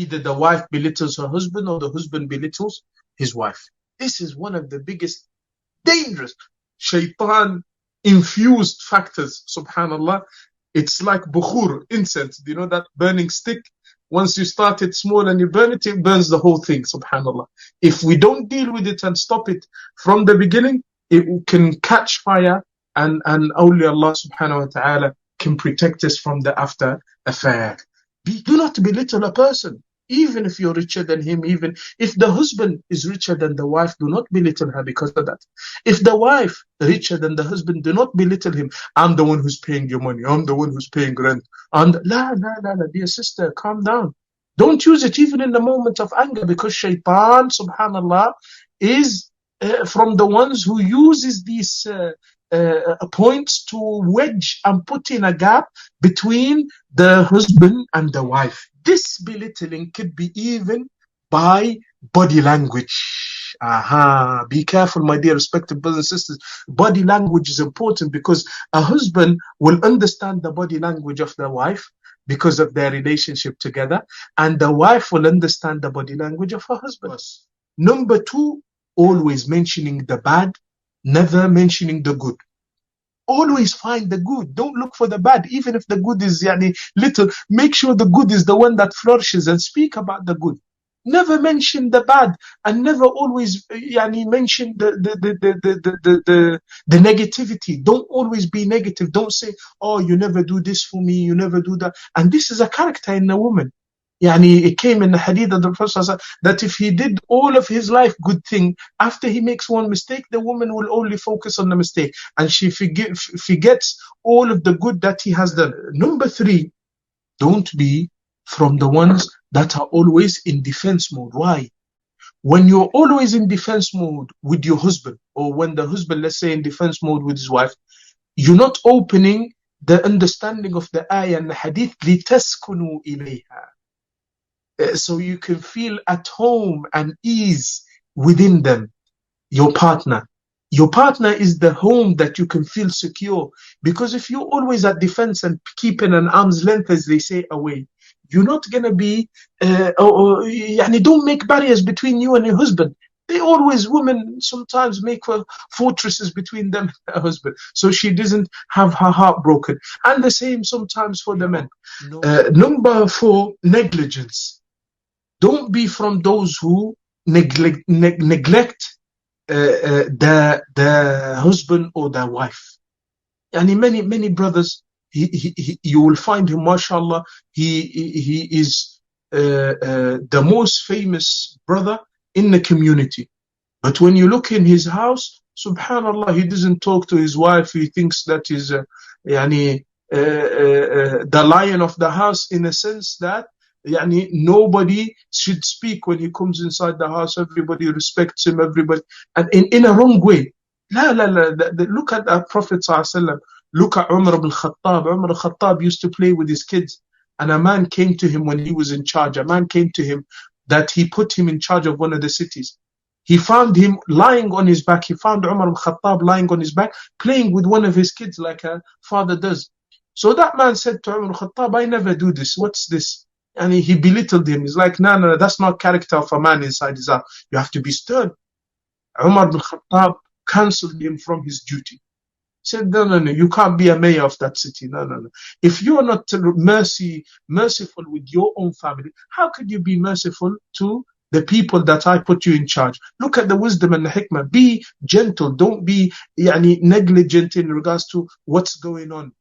Either the wife belittles her husband or the husband belittles his wife. This is one of the biggest dangerous shaitan infused factors, subhanallah. It's like bukhur, incense. Do you know that burning stick? Once you start it small and you burn it, it burns the whole thing, subhanallah. If we don't deal with it and stop it from the beginning, it can catch fire, and only Allah subhanahu wa ta'ala can protect us from the after affair. Do not belittle a person, even if you're richer than him, even if the husband is richer than the wife, do not belittle her because of that. If the wife richer than the husband, do not belittle him. I'm the one who's paying your money. I'm the one who's paying rent. And la, dear sister, calm down. Don't use it even in the moment of anger, because shaitan, subhanallah, is from the ones who uses these points to wedge and put in a gap between the husband and the wife. This belittling could be even by body language. Be careful, my dear respected brothers and sisters. Body language is important, because a husband will understand the body language of the wife because of their relationship together, and the wife will understand the body language of her husband. Number two, always mentioning the bad, never mentioning the good. Always find the good. Don't look for the bad. Even if the good is little, make sure the good is the one that flourishes, and speak about the good. Never mention the bad, and never always mention the negativity. Don't always be negative. Don't say, oh, you never do this for me, you never do that. And this is a character in a woman. It came in the hadith of the Prophet that if he did all of his life good thing, after he makes one mistake, the woman will only focus on the mistake, and she forgets all of the good that he has done. Number three, don't be from the ones that are always in defense mode. Why? When you're always in defense mode with your husband, or when the husband, let's say, in defense mode with his wife, you're not opening the understanding of the ayah and the hadith, لِتَسْكُنُوا إِلَيْهَا, so you can feel at home and ease within them. Your partner is the home that you can feel secure, because if you're always at defense and keeping an arm's length, as they say, away, you're not going to be don't make barriers between you and your husband. Women sometimes make fortresses between them and her husband, so she doesn't have her heart broken. And the same sometimes for the men. Number four, negligence. Don't be from those who neglect the husband or the wife. And many brothers, you will find him, mashallah, he is the most famous brother in the community. But when you look in his house, subhanallah, he doesn't talk to his wife. He thinks that he's the lion of the house, in a sense that nobody should speak when he comes inside the house. Everybody respects him, everybody, and in a wrong way. Look at the Prophet ﷺ. Look at Umar ibn Khattab. Umar ibn Khattab used to play with his kids, and a man came to him when he was in charge. A man came to him that he put him in charge of one of the cities. He found him lying on his back. He found Umar ibn Khattab lying on his back, playing with one of his kids like a father does. So that man said to Umar ibn Khattab, I never do this. What's this? And he belittled him. He's like, no, that's not character of a man inside his house. You have to be stern. Umar ibn Khattab cancelled him from his duty. He said, no, you can't be a mayor of that city. No. If you are not merciful with your own family, how could you be merciful to the people that I put you in charge? Look at the wisdom and the hikmah. Be gentle. Don't be negligent in regards to what's going on.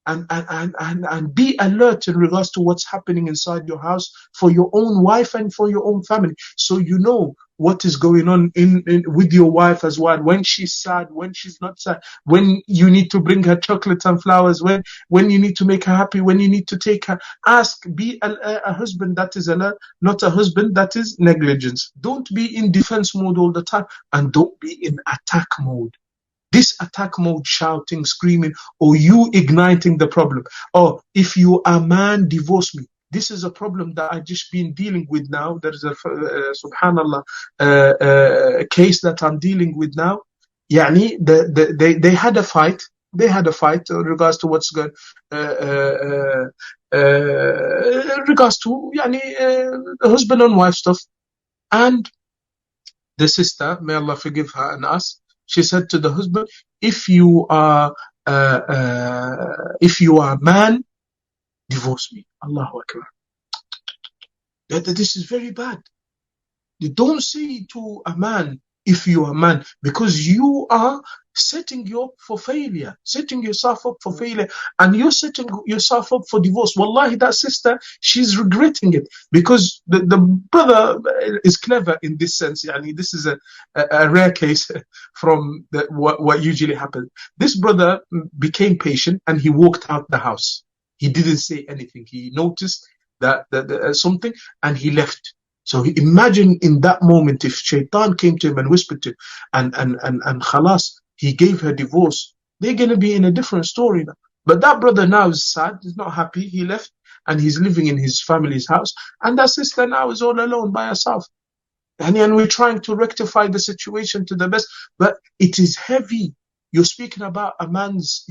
And be alert in regards to what's happening inside your house for your own wife and for your own family. So you know what is going on with your wife as well. When she's sad, when she's not sad, when you need to bring her chocolates and flowers, when you need to make her happy, when you need to take her. Be a husband that is alert, not a husband that is negligence. Don't be in defense mode all the time, and don't be in attack mode. This attack mode, shouting, screaming, or you igniting the problem. Or if you are a man, divorce me. This is a problem that I've just been dealing with now. There is a subhanallah case that I'm dealing with now. They had a fight. they had a fight in regards to what's going, in regards to the husband and wife stuff. And the sister, may Allah forgive her and us, she said to the husband, if you are a man, divorce me. Allahu Akbar. This is very bad. You don't say to a man, if you are a man, because you are setting you up for failure, setting yourself up for failure, and you're setting yourself up for divorce. Wallahi, that sister, she's regretting it, because the brother is clever in this sense. This is a rare case from what usually happens. This brother became patient and he walked out the house. He didn't say anything. He noticed that something, and he left. So imagine in that moment, if shaitan came to him and whispered to him, and khalas, he gave her divorce, they're going to be in a different story now. But that brother now is sad, he's not happy, he left, and he's living in his family's house, and that sister now is all alone by herself. And we're trying to rectify the situation to the best, but it is heavy. You're speaking about a man's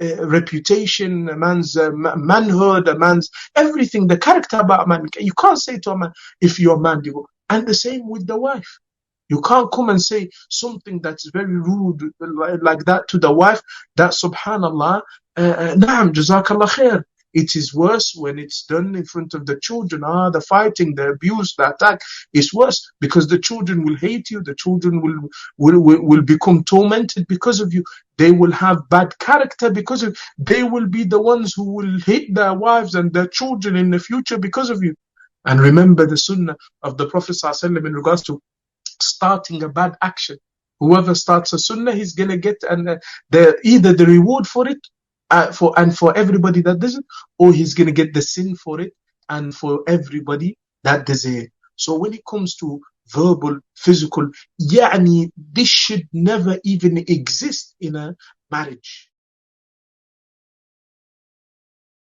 reputation, a man's manhood, a man's everything, the character about a man. You can't say to a man, if you're a man, divorce. And the same with the wife. You can't come and say something that's very rude like that to the wife, that subhanallah, naam, jazakallah khair. It is worse when it's done in front of the children. The fighting, the abuse, the attack is worse, because the children will hate you. The children will become tormented because of you. They will have bad character because of. They will be the ones who will hate their wives and their children in the future because of you. And remember the sunnah of the Prophet ﷺ in regards to starting a bad action. Whoever starts a sunnah, he's gonna get either the reward for it, for everybody that doesn't, or he's gonna get the sin for it, and for everybody that does it. So when it comes to verbal, physical, this should never even exist in a marriage.